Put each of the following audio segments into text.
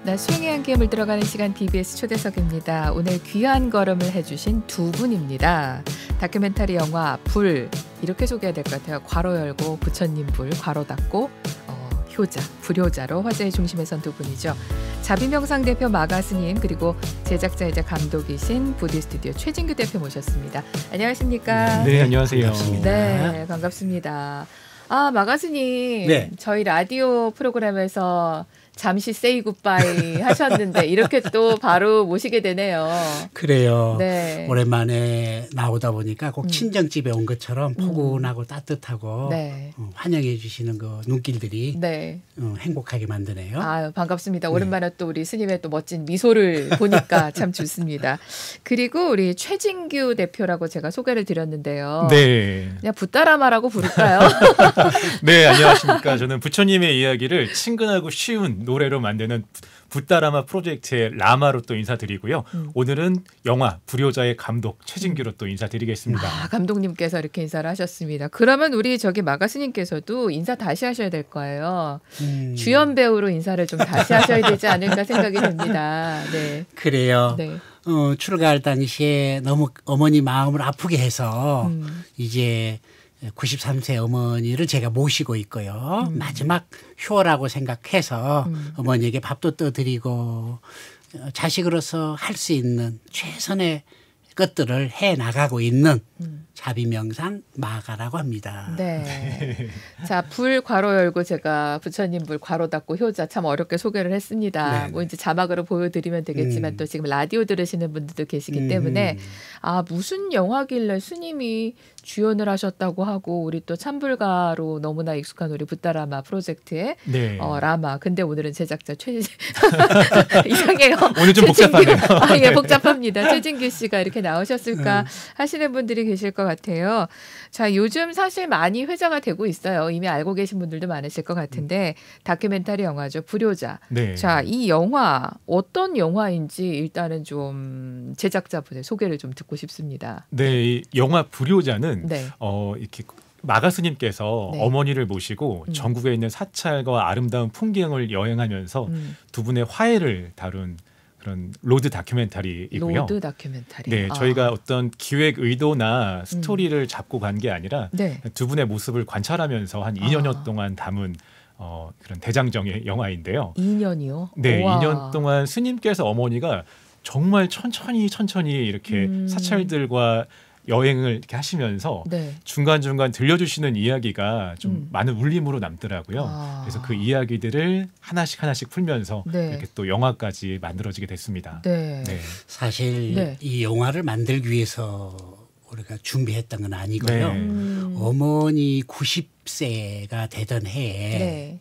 낮 수행의 함께 물들어가는 시간 TBS 초대석입니다. 오늘 귀한 걸음을 해주신 두 분입니다. 다큐멘터리 영화 불 이렇게 소개해야 될 것 같아요. 괄호 열고 부처님 불 괄호 닫고 효자 불효자로 화제의 중심에 선 두 분이죠. 자비명상 대표 마가스님 그리고 제작자이자 감독이신 부디스튜디오 최진규 대표 모셨습니다. 안녕하십니까? 네, 안녕하세요. 반갑습니다. 네, 반갑습니다. 아, 마가스님, 네. 저희 라디오 프로그램에서 잠시 세이 굿바이 하셨는데 이렇게 또 바로 모시게 되네요. 그래요. 네. 오랜만에 나오다 보니까 꼭 친정집에 온 것처럼 포근하고 따뜻하고 네. 환영해 주시는 그 눈길들이 네. 행복하게 만드네요. 아유, 반갑습니다. 오랜만에 또 우리 스님의 또 멋진 미소를 보니까 참 좋습니다. 그리고 우리 최진규 대표라고 제가 소개를 드렸는데요. 네. 그냥 붓다라마라고 부를까요? 네, 안녕하십니까. 저는 부처님의 이야기를 친근하고 쉬운 노래로 만드는 붓다라마 프로젝트의 라마로 또 인사드리고요. 오늘은 영화 불효자의 감독 최진규로 또 인사드리겠습니다. 아, 감독님께서 이렇게 인사를 하셨습니다. 그러면 우리 저기 마가스님께서도 인사 다시 하셔야 될 거예요. 주연 배우로 인사를 좀 다시 하셔야 되지 않을까 생각이 됩니다. 네. 그래요. 네. 출가할 당시에 너무 어머니 마음을 아프게 해서 이제 93세 어머니를 제가 모시고 있고요. 마지막 효라고 생각해서 어머니에게 밥도 떠드리고 자식으로서 할 수 있는 최선의 것들을 해 나가고 있는 자비명상 마가라고 합니다. 네. 자, 불 괄호 열고 제가 부처님 불 괄호 닫고 효자 참 어렵게 소개를 했습니다. 네. 뭐 이제 자막으로 보여드리면 되겠지만 또 지금 라디오 들으시는 분들도 계시기 때문에 아, 무슨 영화길래 스님이 주연을 하셨다고 하고 우리 또 참불가로 너무나 익숙한 우리 붓다라마 프로젝트의 네. 라마. 근데 오늘은 제작자 이상해요. 오늘 좀 복잡하네요. 아, 예, 복잡합니다. 최진규 씨가 이렇게 나오셨을까 하시는 분들이 계실 것 같아요. 자, 요즘 사실 많이 회자가 되고 있어요. 이미 알고 계신 분들도 많으실 것 같은데 다큐멘터리 영화죠. 불효자. 네. 자, 이 영화 어떤 영화인지 일단은 좀 제작자분의 소개를 좀 듣고 싶습니다. 네, 이 영화 불효자는 네. 이렇게 마가스님께서 네. 어머니를 모시고 전국에 있는 사찰과 아름다운 풍경을 여행하면서 두 분의 화해를 다룬 그런 로드 다큐멘터리이고요. 로드 다큐멘터리. 네, 저희가 어떤 기획 의도나 스토리를 잡고 간 게 아니라 네. 두 분의 모습을 관찰하면서 한 2년여 동안 담은 그런 대장정의 영화인데요. 2년이요? 네, 우와. 2년 동안 스님께서 어머니가 정말 천천히 이렇게 사찰들과 여행을 이렇게 하시면서 네. 중간중간 들려주시는 이야기가 좀 많은 울림으로 남더라고요. 아. 그래서 그 이야기들을 하나씩 풀면서 네. 이렇게 또 영화까지 만들어지게 됐습니다. 네. 네. 사실 네. 이 영화를 만들기 위해서 우리가 준비했던 건 아니고요. 네. 어머니 90세가 되던 해에 네.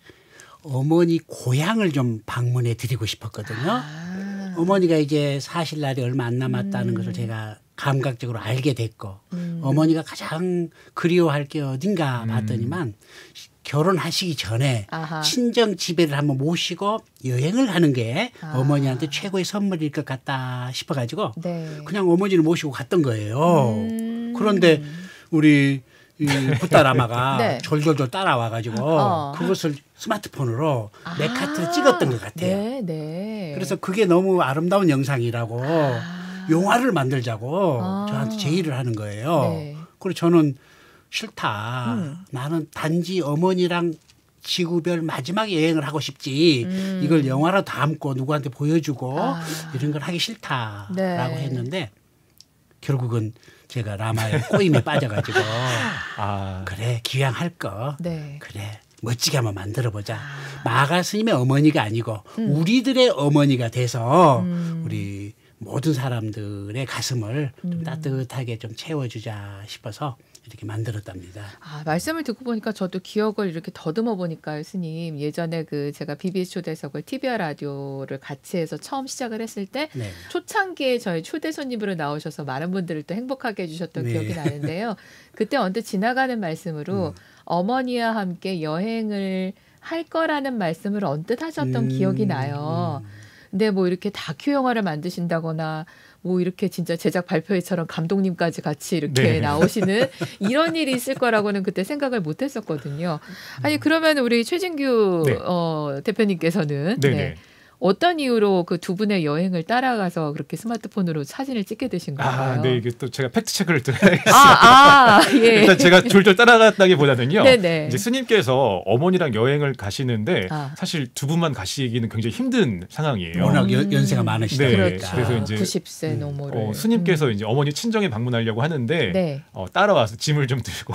어머니 고향을 좀 방문해 드리고 싶었거든요. 아. 어머니가 이제 사실 날이 얼마 안 남았다는 것을 제가 감각적으로 알게 됐고 어머니가 가장 그리워할 게 어딘가 봤더니만 결혼하시기 전에 아하. 친정 집에를 한번 모시고 여행을 하는 게 아. 어머니한테 최고의 선물일 것 같다 싶어가지고 네. 그냥 어머니를 모시고 갔던 거예요. 그런데 우리 이 붓다라마가 네. 졸졸졸 따라와가지고 그것을 스마트폰으로 내 카트를 찍었던 것 같아요. 네, 네. 그래서 그게 너무 아름다운 영상이라고 영화를 만들자고 저한테 제의를 하는 거예요. 네. 그래서 저는 싫다. 나는 단지 어머니랑 지구별 마지막 여행을 하고 싶지 이걸 영화로 담고 누구한테 보여주고 이런 걸 하기 싫다라고 네. 했는데 결국은 제가 라마의 꼬임에 빠져가지고 그래 기왕 할 거 네. 그래 멋지게 한번 만들어보자. 마가 스님의 어머니가 아니고 우리들의 어머니가 돼서 우리 모든 사람들의 가슴을 좀 따뜻하게 좀 채워주자 싶어서 이렇게 만들었답니다. 아, 말씀을 듣고 보니까 저도 기억을 이렇게 더듬어 보니까요, 스님. 예전에 그 제가 BBS 초대석을 TVR 라디오를 같이 해서 처음 시작을 했을 때 네. 초창기에 저희 초대 손님으로 나오셔서 많은 분들을 또 행복하게 해주셨던 네. 기억이 나는데요. 그때 언뜻 지나가는 말씀으로 어머니와 함께 여행을 할 거라는 말씀을 언뜻 하셨던 기억이 나요. 근데 뭐 이렇게 다큐 영화를 만드신다거나 뭐 이렇게 진짜 제작 발표회처럼 감독님까지 같이 이렇게 네. 나오시는 이런 일이 있을 거라고는 그때 생각을 못 했었거든요. 아니 그러면 우리 최진규 네. 대표님께서는 네네. 네. 어떤 이유로 그 두 분의 여행을 따라가서 그렇게 스마트폰으로 사진을 찍게 되신 건가요? 네, 이게 또 제가 팩트 체크를 또 해야겠습니다. 예. 일단 제가 졸졸 따라갔다기보다는요. 네네. 이제 스님께서 어머니랑 여행을 가시는데 사실 두 분만 가시기는 굉장히 힘든 상황이에요. 워낙 연세가 많으시다 네, 보니까. 그래서 이제 90세 노모를. 스님께서 이제 어머니 친정에 방문하려고 하는데 네. 따라와서 짐을 좀 들고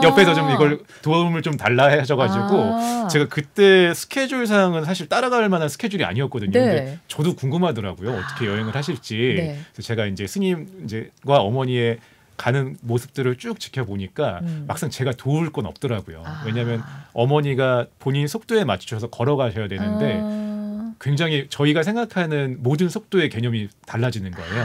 옆에서 좀 이걸 도움을 좀 달라 하셔가지고 제가 그때 스케줄상은 사실 따라갈 만한 스케줄이 아니었거든요. 네. 근데 저도 궁금하더라고요. 어떻게 여행을 하실지. 네. 그래서 제가 이제 스님과 어머니의 가는 모습들을 쭉 지켜보니까 막상 제가 도울 건 없더라고요. 왜냐하면 어머니가 본인 속도에 맞추셔서 걸어가셔야 되는데 굉장히 저희가 생각하는 모든 속도의 개념이 달라지는 거예요.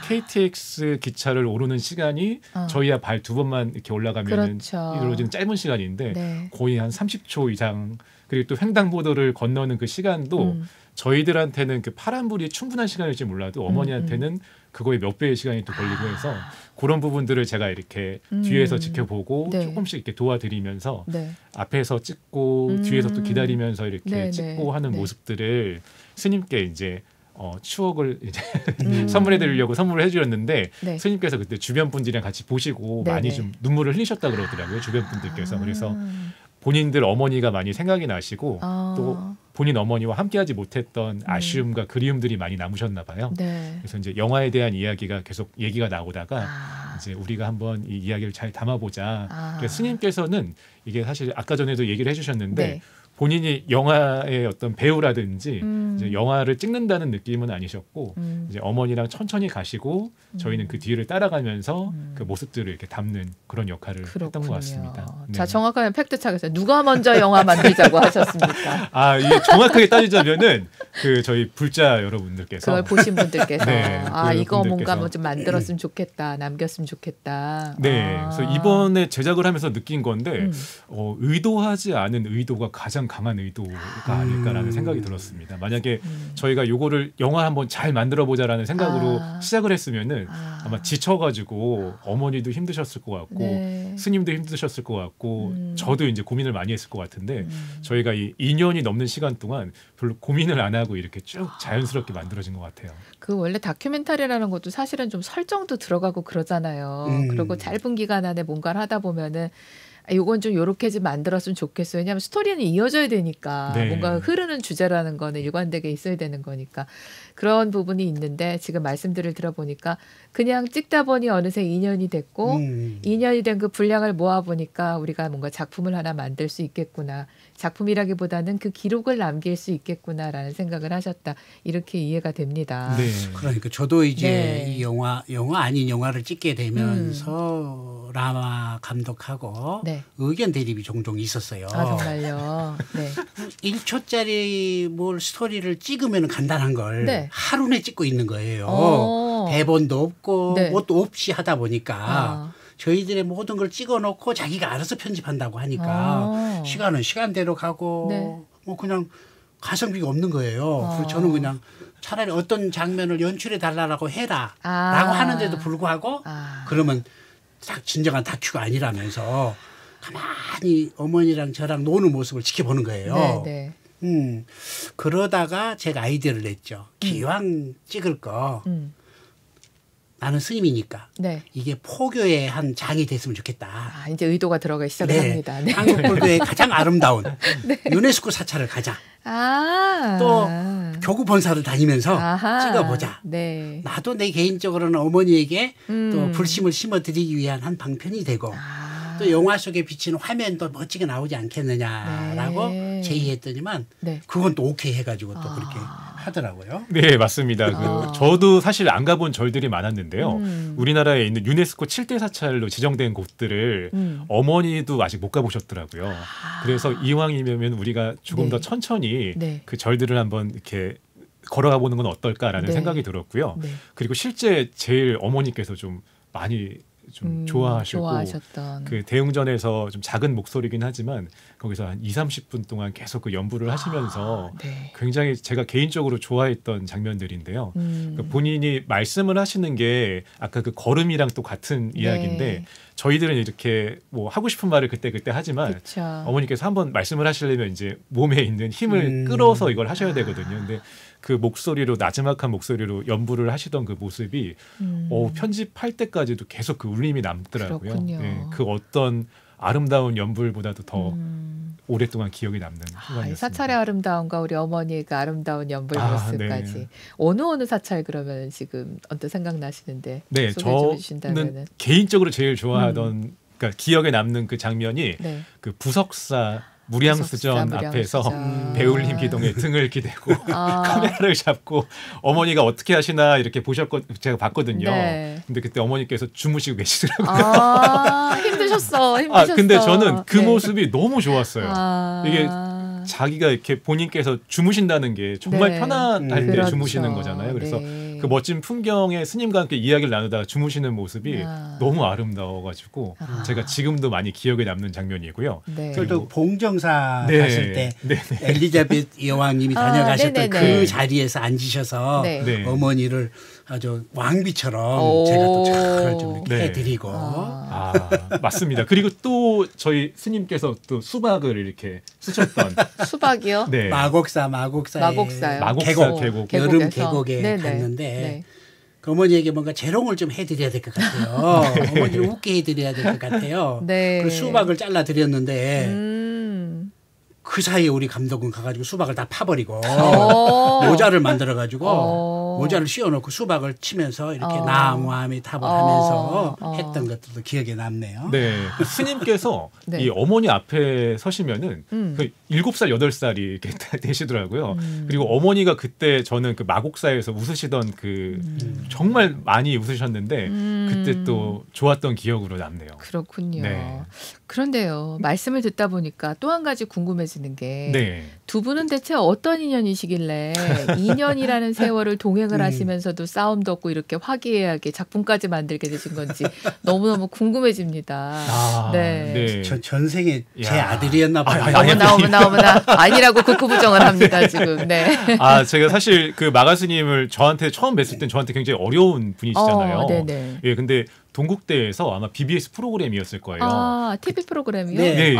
KTX 기차를 오르는 시간이 저희야 발 두 번만 이렇게 올라가면 그렇죠. 이루어지는 짧은 시간인데 네. 거의 한 30초 이상 그리고 또 횡단보도를 건너는 그 시간도 저희들한테는 그 파란불이 충분한 시간일지 몰라도 어머니한테는 그거의 몇 배의 시간이 또 걸리고 해서 그런 부분들을 제가 이렇게 뒤에서 지켜보고 네. 조금씩 이렇게 도와드리면서 네. 앞에서 찍고 뒤에서 또 기다리면서 이렇게 네, 찍고 네. 하는 네. 모습들을 스님께 이제 추억을 이제 선물해드리려고 선물을 해주셨는데 네. 스님께서 그때 주변 분들이랑 같이 보시고 네, 많이 네. 좀 눈물을 흘리셨다 그러더라고요. 주변 분들께서. 그래서 본인들 어머니가 많이 생각이 나시고 또 본인 어머니와 함께하지 못했던 아쉬움과 그리움들이 많이 남으셨나 봐요. 네. 그래서 이제 영화에 대한 이야기가 계속 얘기가 나오다가 이제 우리가 한번 이 이야기를 잘 담아보자. 그래서 스님께서는 이게 사실 아까 전에도 얘기를 해주셨는데 네. 본인이 영화의 어떤 배우라든지 이제 영화를 찍는다는 느낌은 아니셨고 이제 어머니랑 천천히 가시고 저희는 그 뒤를 따라가면서 그 모습들을 이렇게 담는 그런 역할을 했던 것 같습니다. 네. 자, 정확하게 팩트 차겠어요. 누가 먼저 영화 만들자고 하셨습니까? 이게 정확하게 따지자면은 그 저희 불자 여러분들께서 그걸 보신 분들께서 네, 이거 분들께서. 뭔가 뭐 좀 만들었으면 좋겠다, 남겼으면 좋겠다. 네, 그래서 이번에 제작을 하면서 느낀 건데 의도하지 않은 의도가 가장 강한 의도가 아닐까라는 생각이 들었습니다. 만약에 저희가 요거를 영화 한번 잘 만들어 보자라는 생각으로 시작을 했으면은 아마 지쳐가지고 어머니도 힘드셨을 것 같고 네. 스님도 힘드셨을 것 같고 저도 이제 고민을 많이 했을 것 같은데 저희가 이 2년이 넘는 시간 동안 별로 고민을 안 하고 이렇게 쭉 자연스럽게 만들어진 것 같아요. 그 원래 다큐멘터리라는 것도 사실은 좀 설정도 들어가고 그러잖아요. 그리고 짧은 기간 안에 뭔가를 하다 보면은 이건 좀 요렇게 좀 만들었으면 좋겠어요. 왜냐하면 스토리는 이어져야 되니까 네. 뭔가 흐르는 주제라는 거는 일관되게 있어야 되는 거니까 그런 부분이 있는데 지금 말씀들을 들어보니까 그냥 찍다 보니 어느새 2년이 됐고 2년이 된 그 분량을 모아보니까 우리가 뭔가 작품을 하나 만들 수 있겠구나. 작품이라기보다는 그 기록을 남길 수 있겠구나라는 생각을 하셨다. 이렇게 이해가 됩니다. 네. 그러니까 저도 이제 네. 이 영화 아닌 영화를 찍게 되면서 라마 감독하고 네. 의견 대립이 종종 있었어요. 정말요. 네. 1초짜리 뭘 스토리를 찍으면 간단한 걸 네. 하루 내 찍고 있는 거예요. 대본도 없고 네. 뭣도 없이 하다 보니까 저희들의 모든 걸 찍어놓고 자기가 알아서 편집한다고 하니까 시간은 시간대로 가고 네. 뭐 그냥 가성비가 없는 거예요. 그래서 저는 그냥 차라리 어떤 장면을 연출해 달라고 해라 라고 하는데도 불구하고 그러면 딱 진정한 다큐가 아니라면서 가만히 어머니랑 저랑 노는 모습을 지켜보는 거예요. 네, 네. 그러다가 제가 아이디어를 냈죠. 기왕 찍을 거 나는 스님이니까 네. 이게 포교의 한 장이 됐으면 좋겠다. 이제 의도가 들어가기 시작을 합니다. 네. 한국 불교의 가장 아름다운 유네스코 사찰을 가자. 또 교구 본사를 다니면서 찍어보자. 네. 나도 내 개인적으로는 어머니에게 또 불심을 심어드리기 위한 한 방편이 되고 또 영화 속에 비치는 화면도 멋지게 나오지 않겠느냐라고 네. 제의했더니만 네. 그건 또 오케이 해가지고 또 그렇게 하더라고요. 네, 맞습니다. 저도 사실 안 가본 절들이 많았는데요. 우리나라에 있는 유네스코 7대 사찰로 지정된 곳들을 어머니도 아직 못 가보셨더라고요. 그래서 이왕이면 우리가 조금 네. 더 천천히 네. 그 절들을 한번 이렇게 걸어가 보는 건 어떨까라는 네. 생각이 들었고요. 네. 그리고 실제 제일 어머니께서 좀 많이 좀 좋아하셨던 그 그 대웅전에서 좀 작은 목소리긴 하지만 거기서 한 2-30분 동안 계속 그 연부를 하시면서 네. 굉장히 제가 개인적으로 좋아했던 장면들인데요. 그러니까 본인이 말씀을 하시는 게 아까 그 걸음이랑 또 같은 이야기인데 저희들은 이렇게 뭐 하고 싶은 말을 그때 하지만 그쵸. 어머니께서 한번 말씀을 하시려면 이제 몸에 있는 힘을 끌어서 이걸 하셔야 되거든요. 근데 그 목소리로 나지막한 목소리로 연부를 하시던 그 모습이 편집할 때까지도 계속 그 울림이 남더라고요. 네, 그 어떤 아름다운 연불보다도 더 오랫동안 기억이 남는 순간이었습니다. 사찰의 아름다움과 우리 어머니의 그 아름다운 연불 모습까지 네. 어느 사찰 그러면 지금 언뜻 생각나시는데 네, 소개 좀 해주신다면은. 저는 개인적으로 제일 좋아하던 그러니까 기억에 남는 그 장면이 네. 그 부석사 무량수전 앞에서 배울림 기동에 등을 기대고 카메라를 잡고 어머니가 어떻게 하시나 이렇게 제가 봤거든요. 네. 근데 그때 어머니께서 주무시고 계시더라고요. 힘드셨어. 근데 저는 그 모습이 너무 좋았어요. 이게 아. 자기가 이렇게 본인께서 주무신다는 게 정말 네. 편안할 때 그렇죠. 주무시는 거잖아요. 그래서 네. 그 멋진 풍경에 스님과 함께 이야기를 나누다가 주무시는 모습이 너무 아름다워가지고 제가 지금도 많이 기억에 남는 장면이고요. 네. 그래도 봉정사 네. 갔을 때 네. 엘리자베트 여왕님이 다녀가셨던 네네네. 그 자리에서 앉으셔서 네. 네. 어머니를 아주 왕비처럼 오. 제가 또 잘 좀 이렇게 네. 해드리고 맞습니다. 그리고 또 저희 스님께서 또 수박을 이렇게 쓰셨던 수박이요? 네. 마곡사의 마곡사요. 마곡사 계곡. 계곡. 여름 계곡에서. 계곡에 네네. 갔는데 네. 그 어머니에게 뭔가 재롱을 좀 해드려야 될 것 같아요. 어머니를 웃게 해드려야 될 것 같아요. 네. 그래서 수박을 잘라 드렸는데 그 사이에 우리 감독은 가가지고 수박을 다 파버리고 모자를 만들어가지고 모자를 씌워놓고 수박을 치면서 이렇게 나무아미 탑을 하면서 했던 것들도 기억에 남네요. 네. 그 스님께서 네. 이 어머니 앞에 서시면은 그 7살, 8살이 이렇게 되시더라고요. 그리고 어머니가 그때 저는 그 마곡사에서 웃으시던 그 정말 많이 웃으셨는데 그때 또 좋았던 기억으로 남네요. 그렇군요. 네. 그런데요. 말씀을 듣다 보니까 또 한 가지 궁금해지는 게 네. 두 분은 대체 어떤 인연이시길래 2년이라는 세월을 동행을 하시면서도 싸움도 없고 이렇게 화기애애하게 작품까지 만들게 되신 건지 너무너무 궁금해집니다. 네. 저 전생에 제 야. 아들이었나 봐요. 어머나 아니라고 극구부정을 합니다 지금. 네. 제가 사실 그 마가스님을 저한테 처음 뵀을 땐 저한테 굉장히 어려운 분이시잖아요. 네네. 예, 근데 동국대에서 아마 BBS 프로그램이었을 거예요. TV 프로그램이요? 네. 네.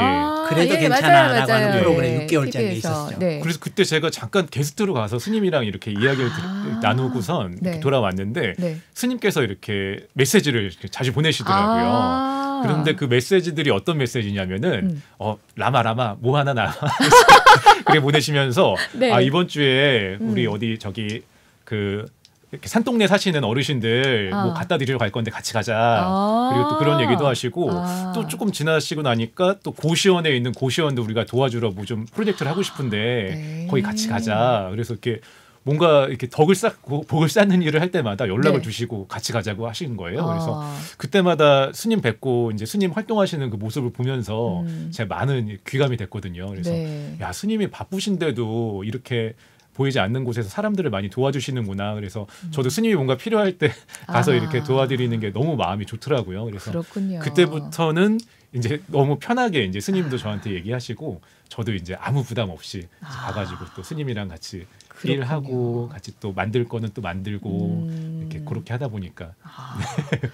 그래도 예, 괜찮아라고 하는 맞아요. 프로그램 네. 6개월짜리 TV에서. 있었죠. 네. 그래서 그때 제가 잠깐 게스트로 가서 스님이랑 이렇게 이야기를 나누고선 네. 이렇게 돌아왔는데 네. 스님께서 이렇게 메시지를 이렇게 자주 보내시더라고요. 그런데 그 메시지들이 어떤 메시지냐면은 라마 뭐 하나 나 그렇게 보내시면서 네. 이번 주에 우리 어디 저기 그 이렇게 산동네 사시는 어르신들 뭐 갖다 드리러 갈 건데 같이 가자. 그리고 또 그런 얘기도 하시고 또 조금 지나시고 나니까 또 고시원에 있는 고시원도 우리가 도와주러 뭐 좀 프로젝트를 하고 싶은데 네. 거기 같이 가자. 그래서 이렇게 뭔가 이렇게 덕을 쌓고 복을 쌓는 일을 할 때마다 연락을 네. 주시고 같이 가자고 하시는 거예요. 그래서 그때마다 스님 뵙고 이제 스님 활동하시는 그 모습을 보면서 제가 많은 귀감이 됐거든요. 그래서 네. 야, 스님이 바쁘신데도 이렇게 보이지 않는 곳에서 사람들을 많이 도와주시는구나. 그래서 저도 스님이 뭔가 필요할 때 가서 이렇게 도와드리는 게 너무 마음이 좋더라고요. 그래서 그렇군요. 그때부터는 이제 너무 편하게 이제 스님도 저한테 얘기하시고 저도 이제 아무 부담 없이 가가지고 또 스님이랑 같이 그렇군요. 일하고 같이 또 만들 거는 또 만들고 이렇게 그렇게 하다 보니까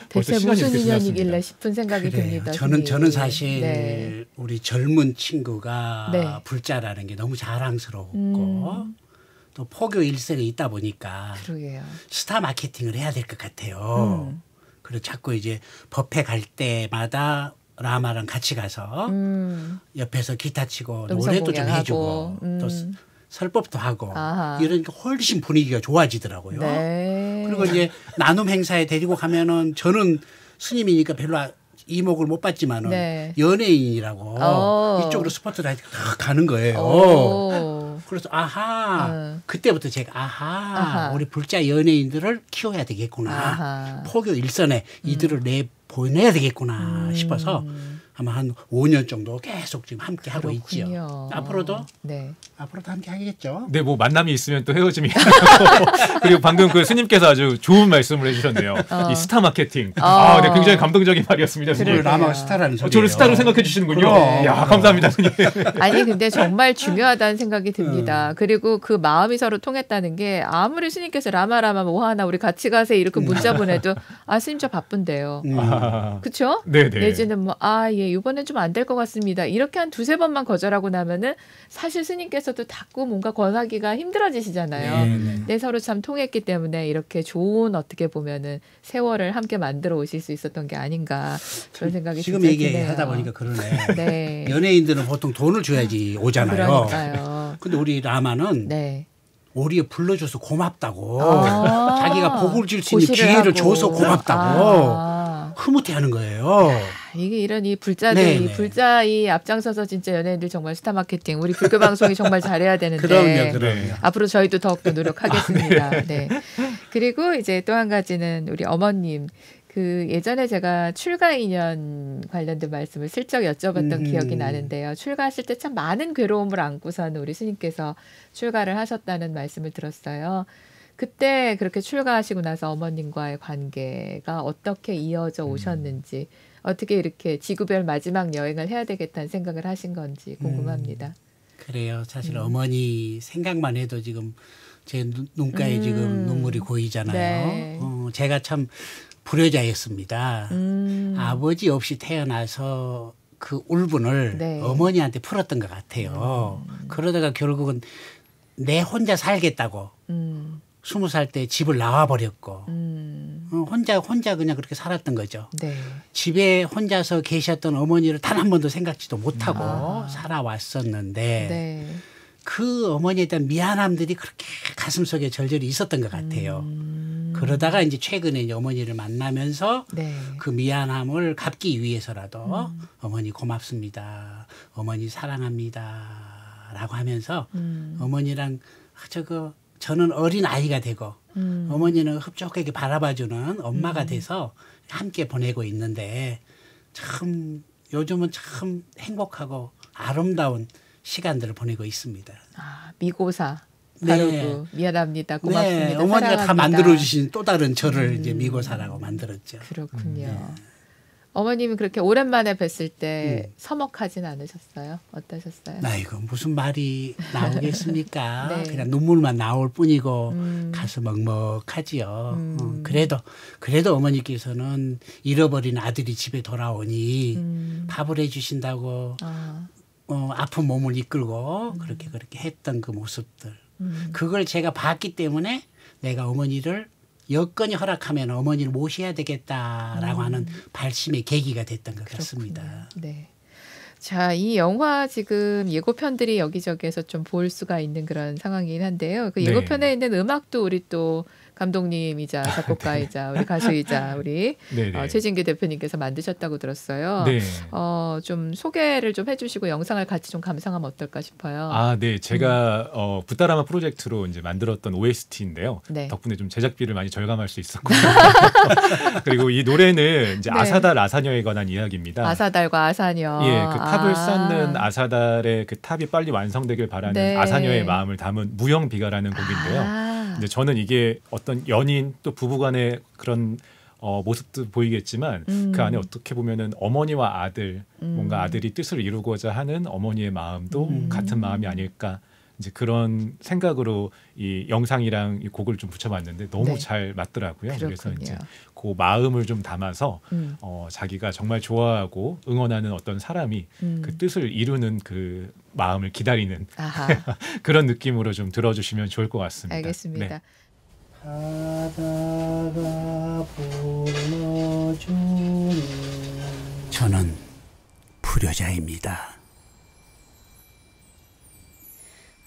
벌써 대체 시간이 무슨 이렇게 인연이길래 지났습니다. 싶은 생각이 그래요. 듭니다. 저는 스님. 사실 네. 우리 젊은 친구가 네. 불자라는 게 너무 자랑스럽고 또 포교 일생에 있다 보니까 그러게요. 스타 마케팅을 해야 될 것 같아요. 그리고 자꾸 이제 법회 갈 때마다 라마랑 같이 가서 옆에서 기타 치고 음성 노래도 좀 공양하고, 해주고 또 설법도 하고 아하. 이러니까 훨씬 분위기가 좋아지더라고요. 네. 그리고 이제 나눔 행사에 데리고 가면은 저는 스님이니까 별로 이목을 못 받지만은 네. 연예인이라고 이쪽으로 스포트를 가는 거예요. 그래서 그때부터 제가 아하. 우리 불자 연예인들을 키워야 되겠구나. 아하. 포교 일선에 이들을 내 보내야 되겠구나 싶어서 아마 한 5년 정도 계속 지금 함께 하고 있죠. 그렇군요. 앞으로도 네. 앞으로도 함께 하겠죠. 네, 뭐 만남이 있으면 또 헤어짐이 그리고 방금 그 스님께서 아주 좋은 말씀을 해주셨네요. 이 스타 마케팅. 네, 굉장히 감동적인 말이었습니다. 오늘 라마가 스타라는 소리예요. 저를 스타로 생각해 주시는군요. 그럼. 야, 감사합니다, 스님. 아니 근데 정말 중요하다는 생각이 듭니다. 그리고 그 마음이 서로 통했다는 게 아무리 스님께서 라마라마 뭐 하나 우리 같이 가세요 이렇게 문자 보내도 아 스님 저 바쁜데요. 그렇죠? 네네. 내지는 뭐 예 이번엔 좀 안 될 것 같습니다. 이렇게 한 두세 번만 거절하고 나면은 사실 스님께서도 자꾸 뭔가 권하기가 힘들어지시잖아요. 네, 서로 참 통했기 때문에 이렇게 좋은 어떻게 보면은 세월을 함께 만들어 오실 수 있었던 게 아닌가 그런 생각이 지금 진짜 얘기하다 드네요. 보니까 그러네. 네. 연예인들은 보통 돈을 줘야지 오잖아요. 그러니까요. 근데 우리 라마는 네. 오리에 불러줘서 고맙다고 자기가 복을 줄 수 있는 기회를 줘서 고맙다고 흐뭇해하는 거예요. 이게 이런 이 불자들이 네네. 불자 이 앞장서서 진짜 연예인들 정말 스타 마케팅 우리 불교 방송이 정말 잘해야 되는데 그럼요. 앞으로 저희도 더욱더 노력하겠습니다. 네. 그리고 이제 또 한 가지는 우리 어머님 그 예전에 제가 출가 인연 관련된 말씀을 슬쩍 여쭤봤던 기억이 나는데요. 출가하실 때 참 많은 괴로움을 안고서는 우리 스님께서 출가를 하셨다는 말씀을 들었어요. 그때 그렇게 출가하시고 나서 어머님과의 관계가 어떻게 이어져 오셨는지 어떻게 이렇게 지구별 마지막 여행을 해야 되겠다는 생각을 하신 건지 궁금합니다. 그래요. 사실 어머니 생각만 해도 지금 제 눈가에 지금 눈물이 고이잖아요. 네. 제가 참 불효자였습니다. 아버지 없이 태어나서 그 울분을 네. 어머니한테 풀었던 것 같아요. 그러다가 결국은 내 혼자 살겠다고 20살 때 집을 나와버렸고 혼자 그냥 그렇게 살았던 거죠. 네. 집에 혼자서 계셨던 어머니를 단 한 번도 생각지도 못하고 살아왔었는데 네. 그 어머니에 대한 미안함들이 그렇게 가슴속에 절절히 있었던 것 같아요. 그러다가 이제 최근에 이제 어머니를 만나면서 네. 그 미안함을 갚기 위해서라도 어머니 고맙습니다. 어머니 사랑합니다. 라고 하면서 어머니랑 저는 어린 아이가 되고 어머니는 흡족하게 바라봐주는 엄마가 돼서 함께 보내고 있는데 참 요즘은 참 행복하고 아름다운 시간들을 보내고 있습니다. 미고사. 네. 바로고 미안합니다. 고맙습니다. 네, 어머니가 사랑합니다. 다 만들어주신 또 다른 저를 이제 미고사라고 만들었죠. 그렇군요. 어머님이 그렇게 오랜만에 뵀을 때 서먹하진 않으셨어요? 어떠셨어요? 아이고 무슨 말이 나오겠습니까? 네. 그냥 눈물만 나올 뿐이고 가슴 먹먹하지요. 그래도 어머니께서는 잃어버린 아들이 집에 돌아오니 밥을 해주신다고 아픈 몸을 이끌고 그렇게 했던 그 모습들. 그걸 제가 봤기 때문에 내가 어머니를 여건이 허락하면 어머니를 모셔야 되겠다라고 하는 발심의 계기가 됐던 것 같습니다. 네. 자, 이 영화 지금 예고편들이 여기저기에서 좀 볼 수가 있는 그런 상황이긴 한데요. 그 예고편에 있는 음악도 우리 또 감독님이자 작곡가이자 우리 가수이자 우리 최진규 대표님께서 만드셨다고 들었어요. 네. 좀 소개를 좀 해주시고 영상을 같이 좀 감상하면 어떨까 싶어요. 네. 제가 붓다라마 프로젝트로 이제 만들었던 OST인데요. 네. 덕분에 좀 제작비를 많이 절감할 수 있었고 그리고 이 노래는 이제 아사달 아사녀에 관한 이야기입니다. 아사달과 아사녀. 예, 그 탑을 쌓는 아사달의 그 탑이 빨리 완성되길 바라는 아사녀의 마음을 담은 무영비가라는 곡인데요. 이제 저는 이게 어떤 연인 또 부부간의 그런 모습도 보이겠지만 그 안에 어떻게 보면은 어머니와 아들 뭔가 아들이 뜻을 이루고자 하는 어머니의 마음도 같은 마음이 아닐까 이제 그런 생각으로 이 영상이랑 이 곡을 좀 붙여봤는데 너무 잘 맞더라고요. 그렇군요. 그래서 이제 그 마음을 좀 담아서 자기가 정말 좋아하고 응원하는 어떤 사람이 그 뜻을 이루는 그 마음을 기다리는 그런 느낌으로 좀 들어주시면 좋을 것 같습니다. 알겠습니다. 네. 바다가 불러주니 저는 불효자입니다.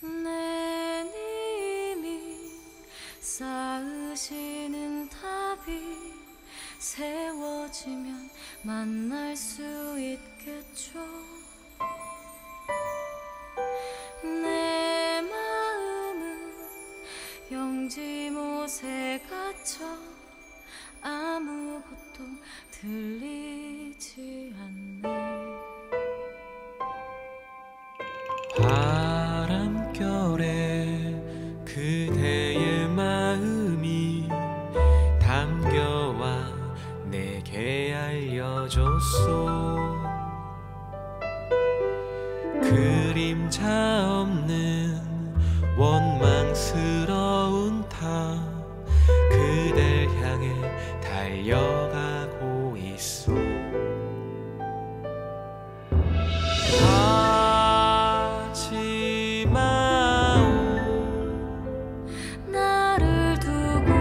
내 님이 쌓으시는 탑이 세워지면 만날 수 있겠죠. 내 마음은 영지못에 갇혀 아무것도 들리지 않네. 안아줬소. 그림자 없는 원망스러운 타 그댈 향해 달려가고 있어. 가지 마오. 나를 두고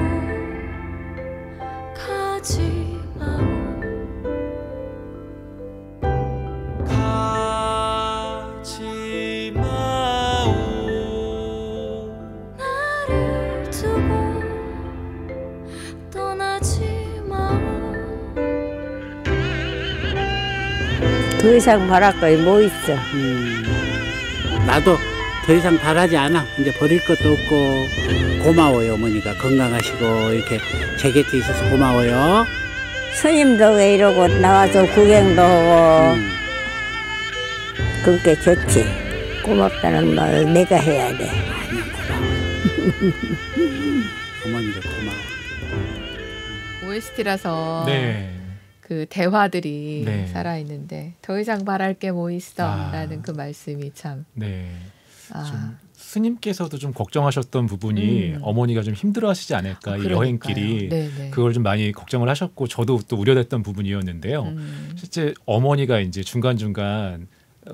가지 마오. 가지 마오. 나를 두고 떠나지 마오. 더 이상 바랄 거이 뭐 있어. 나도 더 이상 바라지 않아. 이제 버릴 것도 없고 고마워요. 어머니가 건강하시고 이렇게 제 곁에 있어서 고마워요. 스님도 왜 이러고 나와서 구경도 하고 그렇게 좋지. 고맙다는 말을 내가 해야 돼. 어머니도 고마워. OST라서 네. 그 대화들이 네. 살아있는데 더 이상 바랄 게 뭐 있어라는 그 말씀이 참 네. 아, 좀 스님께서도 좀 걱정하셨던 부분이 어머니가 좀 힘들어하시지 않을까 이 여행길이 네네. 그걸 좀 많이 걱정을 하셨고 저도 또 우려됐던 부분이었는데요. 실제 어머니가 이제 중간중간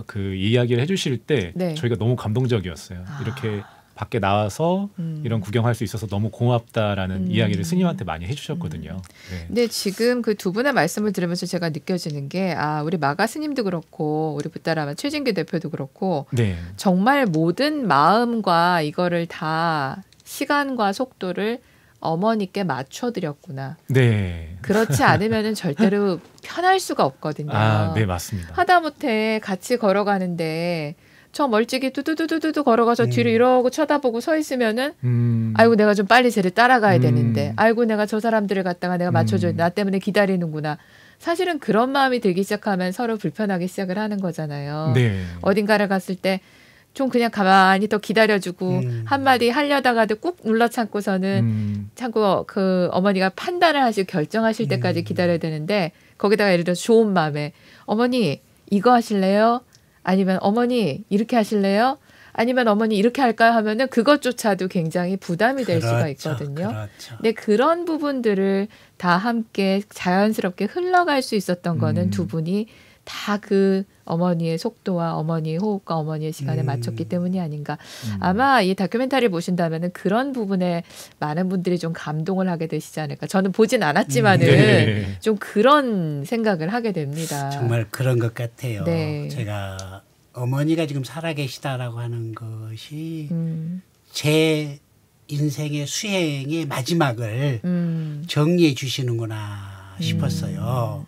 그 이야기를 해주실 때 네. 저희가 너무 감동적이었어요. 이렇게 밖에 나와서 이런 구경할 수 있어서 너무 고맙다라는 이야기를 스님한테 많이 해주셨거든요. 네. 근데 지금 그 두 분의 말씀을 들으면서 제가 느껴지는 게 우리 마가 스님도 그렇고 우리 붓다라마 최진규 대표도 그렇고 네. 정말 모든 마음과 이거를 다 시간과 속도를 어머니께 맞춰드렸구나. 네. 그렇지 않으면은 절대로 편할 수가 없거든요. 네, 맞습니다. 하다못해 같이 걸어가는데 저 멀찍이 뚜두두두두 걸어가서 뒤로 이러고 쳐다보고 서 있으면은 아이고 내가 좀 빨리 쟤를 따라가야 되는데 아이고 내가 저 사람들을 갖다가 내가 맞춰줘야 돼. 나 때문에 기다리는구나. 사실은 그런 마음이 들기 시작하면 서로 불편하게 시작을 하는 거잖아요. 네. 어딘가를 갔을 때 좀 그냥 가만히 더 기다려주고 한마디 하려다가도 꾹 눌러 참고서는 참고 그 어머니가 판단을 하시고 결정하실 때까지 기다려야 되는데 거기다가 예를 들어서 좋은 마음에 어머니 이거 하실래요? 아니면 어머니 이렇게 하실래요? 아니면 어머니 이렇게 할까요? 하면은 그것조차도 굉장히 부담이 될 수가 있거든요. 그렇죠. 근데 그런 부분들을 다 함께 자연스럽게 흘러갈 수 있었던 거는 두 분이 다 그 어머니의 속도와 어머니의 호흡과 어머니의 시간에 맞췄기 때문이 아닌가. 아마 이 다큐멘터리 보신다면은 그런 부분에 많은 분들이 좀 감동을 하게 되시지 않을까. 저는 보진 않았지만은 네. 좀 그런 생각을 하게 됩니다. 정말 그런 것 같아요. 네. 제가 어머니가 지금 살아계시다라고 하는 것이 제 인생의 수행의 마지막을 정리해 주시는구나 싶었어요.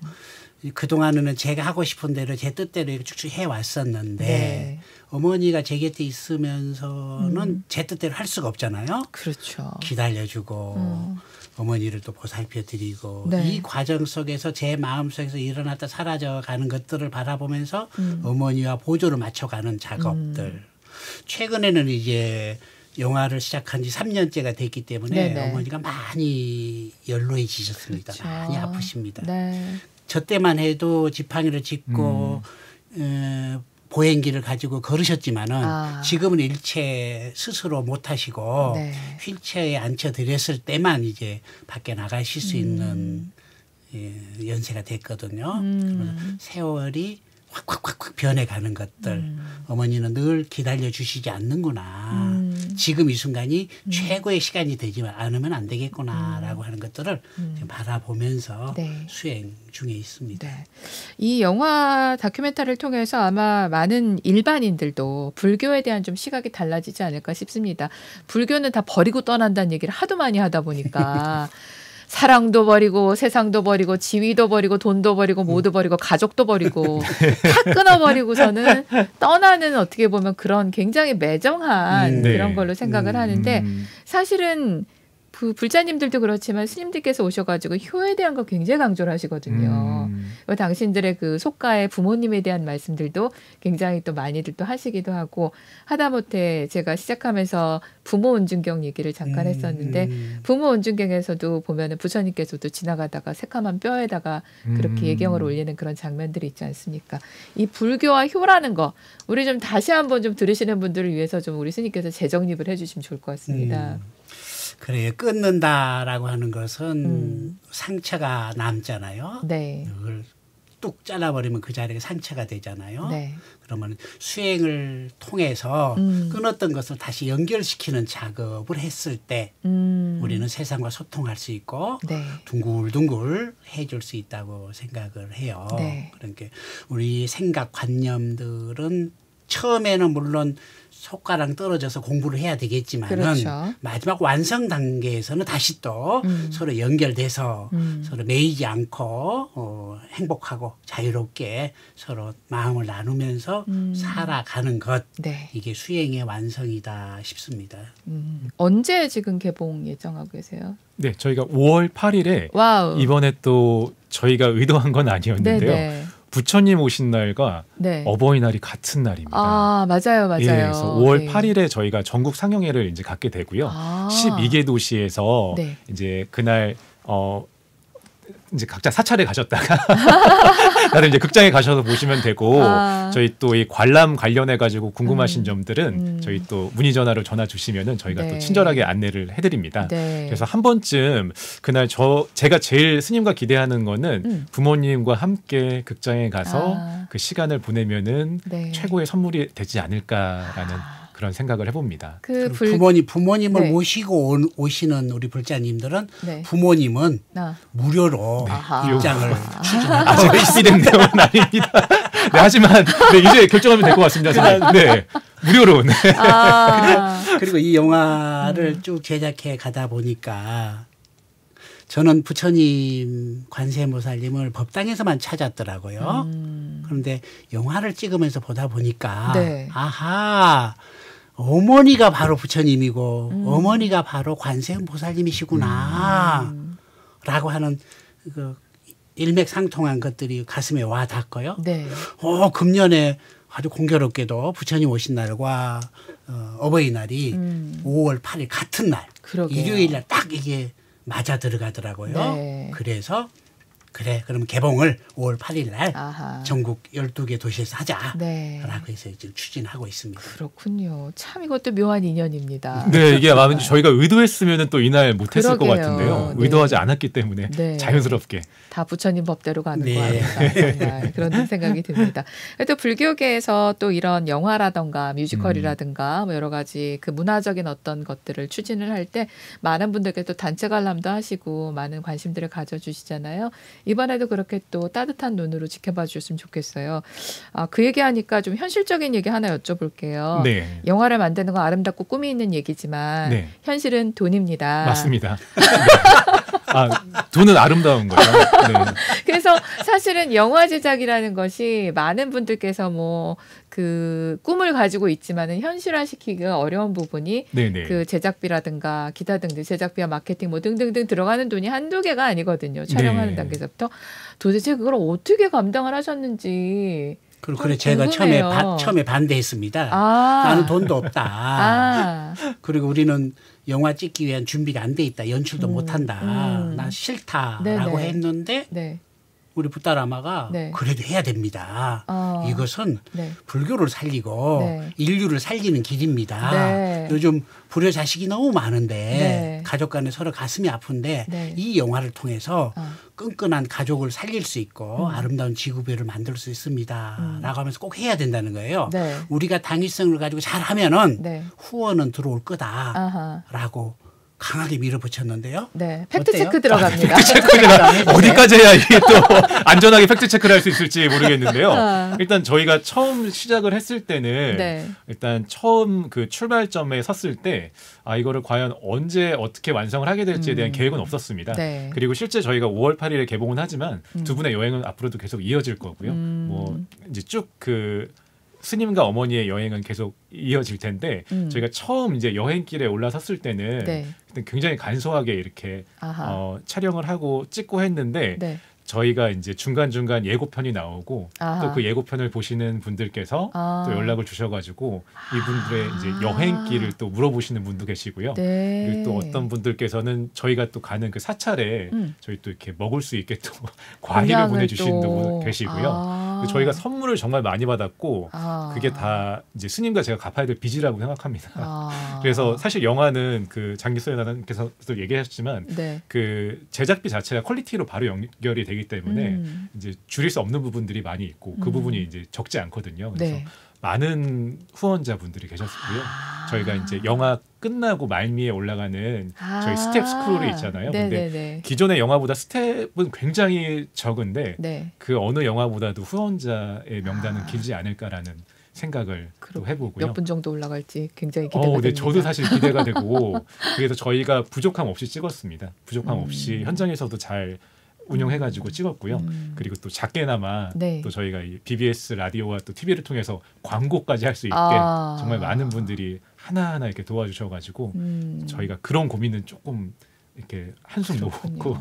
그동안은 제가 하고 싶은 대로 제 뜻대로 이렇게 쭉쭉 해왔었는데 네. 어머니가 제 곁에 있으면서는 제 뜻대로 할 수가 없잖아요. 그렇죠. 기다려주고 어머니를 또 보살펴드리고 네. 이 과정 속에서 제 마음속에서 일어났다 사라져가는 것들을 바라보면서 어머니와 보조를 맞춰가는 작업들. 최근에는 이제 영화를 시작한 지 3년째가 됐기 때문에 네네. 어머니가 많이 연로해지셨습니다. 그렇죠. 많이 아프십니다. 네. 저 때만 해도 지팡이를 짚고 보행기를 가지고 걸으셨지만은 지금은 일체 스스로 못 하시고 네. 휠체어에 앉혀드렸을 때만 이제 밖에 나가실 수 있는 연세가 됐거든요. 그러면서 세월이 확 변해가는 것들 어머니는 늘 기다려 주시지 않는구나. 지금 이 순간이 최고의 시간이 되지 않으면 안 되겠구나라고 하는 것들을 지금 바라보면서 네. 수행 중에 있습니다. 네. 이 영화 다큐멘터리를 통해서 아마 많은 일반인들도 불교에 대한 좀 시각이 달라지지 않을까 싶습니다. 불교는 다 버리고 떠난다는 얘기를 하도 많이 하다 보니까 사랑도 버리고 세상도 버리고 지위도 버리고 돈도 버리고 모두 버리고 가족도 버리고 다 끊어버리고서는 떠나는 어떻게 보면 그런 굉장히 매정한 네. 그런 걸로 생각을 하는데 사실은 그 불자님들도 그렇지만 스님들께서 오셔가지고 효에 대한 거 굉장히 강조를 하시거든요. 당신들의 그 속가의 부모님에 대한 말씀들도 굉장히 또 많이들 또 하시기도 하고 하다못해 제가 시작하면서 부모 온중경 얘기를 잠깐 했었는데 부모 온중경에서도 보면은 부처님께서도 지나가다가 새카만 뼈에다가 그렇게 예경을 올리는 그런 장면들이 있지 않습니까? 이 불교와 효라는 거 우리 좀 다시 한번 좀 들으시는 분들을 위해서 좀 우리 스님께서 재정립을 해주시면 좋을 것 같습니다. 그래요. 끊는다라고 하는 것은 상처가 남잖아요. 네. 그걸 뚝 잘라버리면 그 자리가 상처가 되잖아요. 네. 그러면 수행을 통해서 끊었던 것을 다시 연결시키는 작업을 했을 때 우리는 세상과 소통할 수 있고 네. 둥글둥글 해줄 수 있다고 생각을 해요. 네. 그러니까 우리 생각 관념들은 처음에는 물론 속가랑 떨어져서 공부를 해야 되겠지만은 그렇죠. 마지막 완성 단계에서는 다시 또 서로 연결돼서 서로 매이지 않고 행복하고 자유롭게 서로 마음을 나누면서 살아가는 것 네. 이게 수행의 완성이다 싶습니다. 언제 지금 개봉 예정하고 계세요? 네, 저희가 5월 8일에 와우. 이번에 또 저희가 의도한 건 아니었는데요. 네네. 부처님 오신 날과 네. 어버이날이 같은 날입니다. 아 맞아요, 맞아요. 예, 그래서 5월 네. 8일에 저희가 전국 상영회를 이제 갖게 되고요. 아. 12개 도시에서 네. 이제 그날 이제 각자 사찰에 가셨다가 다들 이제 극장에 가셔서 보시면 되고 저희 또 이 관람 관련해 가지고 궁금하신 점들은 저희 또 문의 전화로 전화 주시면은 저희가 네. 또 친절하게 안내를 해드립니다. 네. 그래서 한 번쯤 그날 제가 제일 스님과 기대하는 거는 부모님과 함께 극장에 가서 그 시간을 보내면은 네. 최고의 선물이 되지 않을까라는 그런 생각을 해봅니다. 그 부모님을 네. 모시고 오시는 우리 불자님들은 네. 부모님은 무료로 아하. 입장을 추진하고 아직 준비된 내용은 아닙니다. 네, 하지만 네, 이제 결정하면 될 것 같습니다. 선생님. 네, 무료로. 네. 그리고 이 영화를 쭉 제작해 가다 보니까 저는 부처님 관세음보살님을 법당에서만 찾았더라고요. 그런데 영화를 찍으면서 보다 보니까 네. 아하 어머니가 바로 부처님이고 어머니가 바로 관세음보살님이시구나 라고 하는 그 일맥상통한 것들이 가슴에 와 닿고요. 네. 금년에 아주 공교롭게도 부처님 오신 날과 어버이날이 5월 8일 같은 날 그러게요. 일요일 날 딱 이게 맞아 들어가더라고요. 네. 그래서 그럼 개봉을 5월 8일 날 아하. 전국 12개 도시에서 하자라고 네. 해서 지금 추진하고 있습니다. 그렇군요. 참 이것도 묘한 인연입니다. 네, 이게 아마 저희가 의도했으면은 또 이날 못했을 것 그러게요. 같은데요. 네. 의도하지 않았기 때문에 네. 자연스럽게. 다 부처님 법대로 가는 네. 거 아닌가 정말 그런 생각이 듭니다. 또 불교계에서 또 이런 영화라든가 뮤지컬이라든가 뭐 여러 가지 그 문화적인 어떤 것들을 추진을 할 때 많은 분들께 또 단체 관람도 하시고 많은 관심들을 가져주시잖아요. 이번에도 그렇게 또 따뜻한 눈으로 지켜봐 주셨으면 좋겠어요. 그 얘기하니까 좀 현실적인 얘기 하나 여쭤볼게요. 네. 영화를 만드는 건 아름답고 꿈이 있는 얘기지만 네. 현실은 돈입니다. 맞습니다. 네. 돈은 아름다운 거죠. 네. 그래서 사실은 영화 제작이라는 것이 많은 분들께서 뭐 그 꿈을 가지고 있지만은 현실화시키기가 어려운 부분이 네네. 그 제작비라든가 기타 등등 제작비와 마케팅 뭐 등등등 들어가는 돈이 한두 개가 아니거든요. 촬영하는 네. 단계에서부터 도대체 그걸 어떻게 감당을 하셨는지. 그래 제가 처음에 반대했습니다. 나는 돈도 없다. 그리고 우리는 영화 찍기 위한 준비가 안 돼 있다. 연출도 못한다. 나 싫다라고 네네. 했는데 네. 우리 붓다라마가 네. 그래도 해야 됩니다. 이것은 네. 불교를 살리고 네. 인류를 살리는 길입니다. 네. 요즘 불효 자식이 너무 많은데 네. 가족 간에 서로 가슴이 아픈데 네. 이 영화를 통해서 끈끈한 가족을 살릴 수 있고 아름다운 지구별을 만들 수 있습니다. 라고 하면서 꼭 해야 된다는 거예요. 네. 우리가 당위성을 가지고 잘하면은 네. 후원은 들어올 아하. 거다라고 강하게 밀어붙였는데요. 네. 팩트 어때요? 체크 들어갑니다. 어디까지 해야 이게 또 안전하게 팩트 체크를 할 수 있을지 모르겠는데요. 일단 저희가 처음 시작을 했을 때는 네. 일단 처음 그 출발점에 섰을 때 이거를 과연 언제 어떻게 완성을 하게 될지에 대한 계획은 없었습니다. 네. 그리고 실제 저희가 5월 8일에 개봉은 하지만 두 분의 여행은 앞으로도 계속 이어질 거고요. 뭐 이제 쭉 그 스님과 어머니의 여행은 계속 이어질 텐데 저희가 처음 이제 여행길에 올라섰을 때는 네. 그때 굉장히 간소하게 이렇게 아하. 촬영을 하고 찍고 했는데 네. 저희가 이제 중간중간 예고편이 나오고 아하. 또 그 예고편을 보시는 분들께서 아. 또 연락을 주셔가지고 이분들의 이제 여행길을 또 물어보시는 분도 계시고요. 네. 그리고 또 어떤 분들께서는 저희가 또 가는 그 사찰에 저희 또 이렇게 먹을 수 있게 또 과일을 공양을 보내주시는 또. 분도 계시고요. 아. 저희가 선물을 정말 많이 받았고 아. 그게 다 이제 스님과 제가 갚아야 될 빚이라고 생각합니다. 아. 그래서 사실 영화는 그 장기소연 나님께서도 얘기하셨지만 네. 그 제작비 자체가 퀄리티로 바로 연결이 되기 때문에 이제 줄일 수 없는 부분들이 많이 있고 그 부분이 이제 적지 않거든요. 그래서 네. 많은 후원자분들이 계셨고요. 저희가 이제 영화 끝나고 말미에 올라가는 저희 스텝 스크롤이 있잖아요. 근데 네네네. 기존의 영화보다 스텝은 굉장히 적은데 네. 그 어느 영화보다도 후원자의 명단은 길지 않을까라는 생각을 또 해보고요. 몇 분 정도 올라갈지 굉장히 기대가 됩니다. 네, 저도 사실 기대가 되고 그래서 저희가 부족함 없이 찍었습니다. 부족함 없이 현장에서도 잘 운영해가지고 찍었고요. 그리고 또 작게나마 네. 또 저희가 이 BBS 라디오와 또 TV를 통해서 광고까지 할 수 있게 아. 정말 많은 분들이 하나하나 이렇게 도와주셔가지고 저희가 그런 고민은 조금 이렇게 한숨 놓고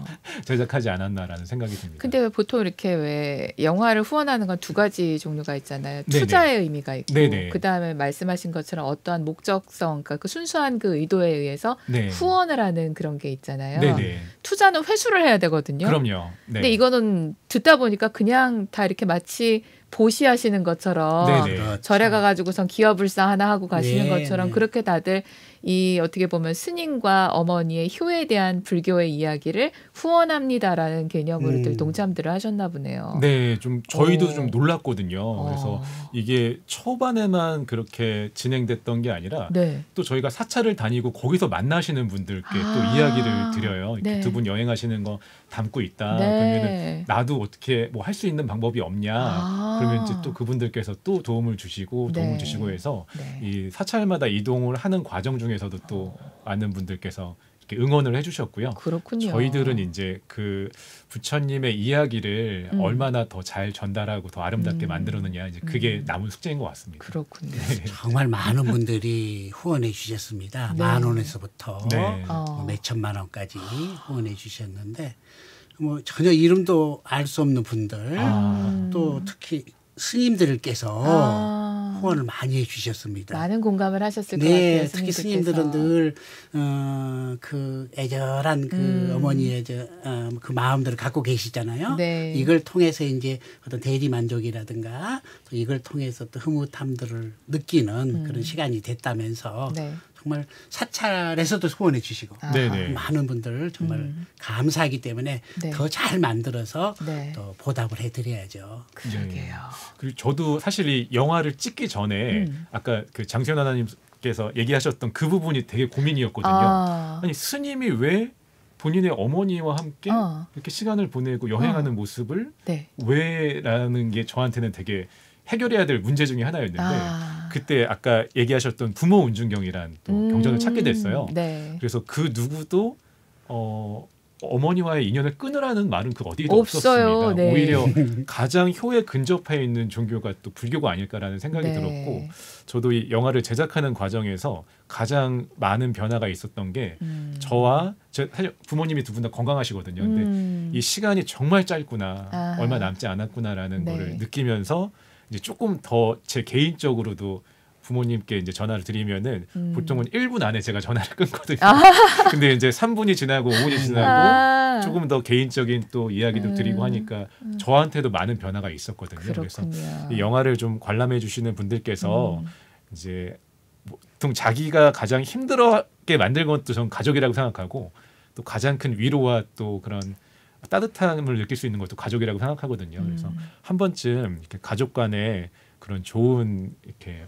제작하지 않았나라는 생각이 듭니다. 근데 왜 보통 이렇게 왜 영화를 후원하는 건 두 가지 종류가 있잖아요. 네네. 투자의 의미가 있고 네네. 그다음에 말씀하신 것처럼 어떠한 목적성, 그러니까 그 순수한 그 의도에 의해서 네. 후원을 하는 그런 게 있잖아요. 네네. 투자는 회수를 해야 되거든요. 그럼요. 네. 근데 이거는 듣다 보니까 그냥 다 이렇게 마치 보시하시는 것처럼 네네. 그렇죠. 절에 가가지고선 기업을사 하나 하고 가시는 네, 것처럼 네. 그렇게 다들 이 어떻게 보면 스님과 어머니의 효에 대한 불교의 이야기를 후원합니다라는 개념으로들 동참들을 하셨나 보네요. 네, 좀 저희도 오. 좀 놀랐거든요. 그래서 이게 초반에만 그렇게 진행됐던 게 아니라 네. 또 저희가 사찰을 다니고 거기서 만나시는 분들께 아. 또 이야기를 드려요. 이렇게 네. 두 분 여행하시는 거 담고 있다. 네. 그러면은 나도 어떻게 뭐 할 수 있는 방법이 없냐. 아. 그러면 이제 또 그분들께서 또 도움을 주시고 네. 도움을 주시고 해서 네. 이 사찰마다 이동을 하는 과정 중에서도 또 많은 분들께서 이렇게 응원을 해주셨고요. 그렇군요. 저희들은 이제 그 부처님의 이야기를 얼마나 더 잘 전달하고 더 아름답게 만들었느냐 이제 그게 남은 숙제인 것 같습니다. 그렇군요. 정말 많은 분들이 후원해 주셨습니다. 네. 10,000원에서부터 네. 몇 천만 원까지 후원해 주셨는데 뭐 전혀 이름도 알 수 없는 분들 또 특히 스님들께서 후원을 많이 해주셨습니다. 많은 공감을 하셨을 것 네, 같아요. 특히 스님들께서. 스님들은 늘 그 애절한 그 어머니의 그 마음들을 갖고 계시잖아요. 네. 이걸 통해서 이제 어떤 대리 만족이라든가 또 이걸 통해서 또 흐뭇함들을 느끼는 그런 시간이 됐다면서 네. 정말 사찰에서도 후원해 주시고 네네. 많은 분들 정말 감사하기 때문에 네. 더 잘 만들어서 네. 또 보답을 해드려야죠. 그러게요. 그리고 저도 사실 이 영화를 찍기 전에 아까 그 장수현 하나님께서 얘기하셨던 그 부분이 되게 고민이었거든요. 아. 아니 스님이 왜 본인의 어머니와 함께 이렇게 시간을 보내고 여행하는 모습을 네. 왜라는 게 저한테는 되게 해결해야 될 문제 중에 하나였는데 아. 그때 아까 얘기하셨던 부모 운중경이란 또 경전을 찾게 됐어요. 네. 그래서 그 누구도 어머니와의 인연을 끊으라는 말은 그 어디에도 없어요. 없었습니다. 네. 오히려 가장 효에 근접해 있는 종교가 또 불교가 아닐까라는 생각이 네. 들었고 저도 이 영화를 제작하는 과정에서 가장 많은 변화가 있었던 게 저와 사실 부모님이 두 분 다 건강하시거든요. 근데 이 시간이 정말 짧구나, 아하. 얼마 남지 않았구나라는 네. 거를 느끼면서 이제 조금 더 제 개인적으로도 부모님께 이제 전화를 드리면은 보통은 1분 안에 제가 전화를 끊거든요. 근데 이제 3분이 지나고 5분이 지나고 조금 더 개인적인 또 이야기도 드리고 하니까 저한테도 많은 변화가 있었거든요. 그렇군요. 그래서 이 영화를 좀 관람해 주시는 분들께서 이제 보통 자기가 가장 힘들게 만든 것도 전 가족이라고 생각하고 또 가장 큰 위로와 또 그런 따뜻함을 느낄 수 있는 것도 가족이라고 생각하거든요. 그래서 한 번쯤 이렇게 가족 간의 그런 좋은 이렇게